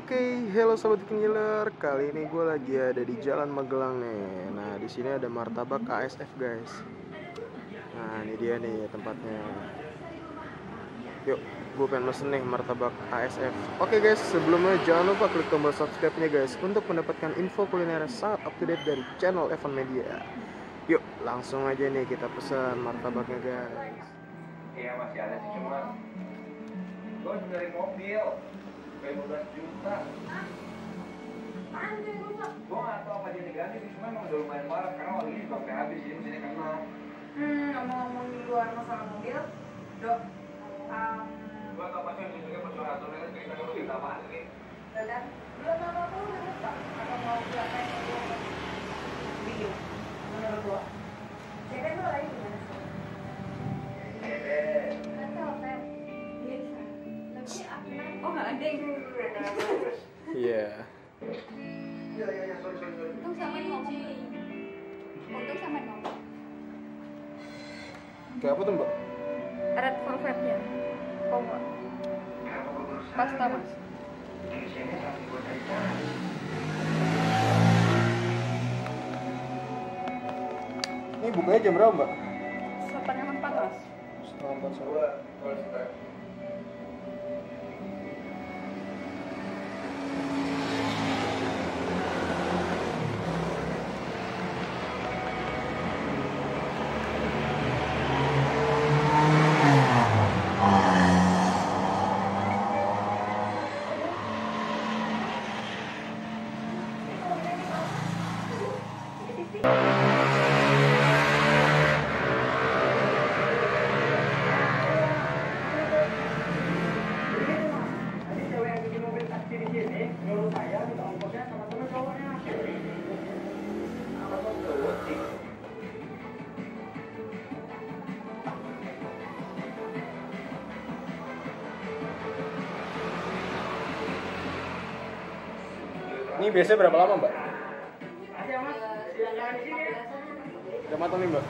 Oke, hello sobat Kinggiler. Kali ini gue lagi ada di Jalan Magelang nih. Nah, di sini ada martabak ASF, guys. Nah, ini dia nih tempatnya. Yuk, gue pengen mesen nih martabak ASF. Oke guys, sebelumnya jangan lupa klik tombol subscribe-nya guys untuk mendapatkan info kuliner sangat up to date dari channel Evan Media. Yuk, langsung aja nih kita pesan martabaknya guys. Iya masih ada sih, cuma gue dari mobil kayak 15 juta. Gue gak tau apa dia negatif, cuma emang udah lumayan parah karena waktu ini juga sampai habis sih mesinnya kena. Ngomong-ngomong di luar masalah mobil, Dok, Gue tau pasti yang juga persoalan kan cerita dulu di apaan ini. dan belum apa-apa udah lupa atau mau buatkan video menurut gua. Jadi lu lagi gimana sih? Nanti hotel biasa. Lebih aman. Oh nggak ada yang Iya. Iya, sorry. untung sama ngomong. Untung sama ngomong. Kayak apa tuh mbak? Red velvetnya. Oh enggak. Pasta mas. Ini bukanya jam berapa mbak? 3:30 mas. Setengah 4 sore. Gue suka. Ini biasanya berapa lama mbak? Udah matang nih mbak?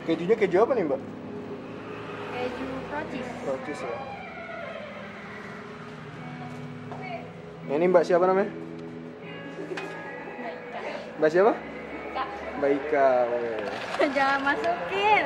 Kejunya keju apa nih mbak? Keju Prancis. Prancis ya. Nah, ini mbak siapa namanya? Mbak siapa? Kak, Mbak Ika. jangan masukin.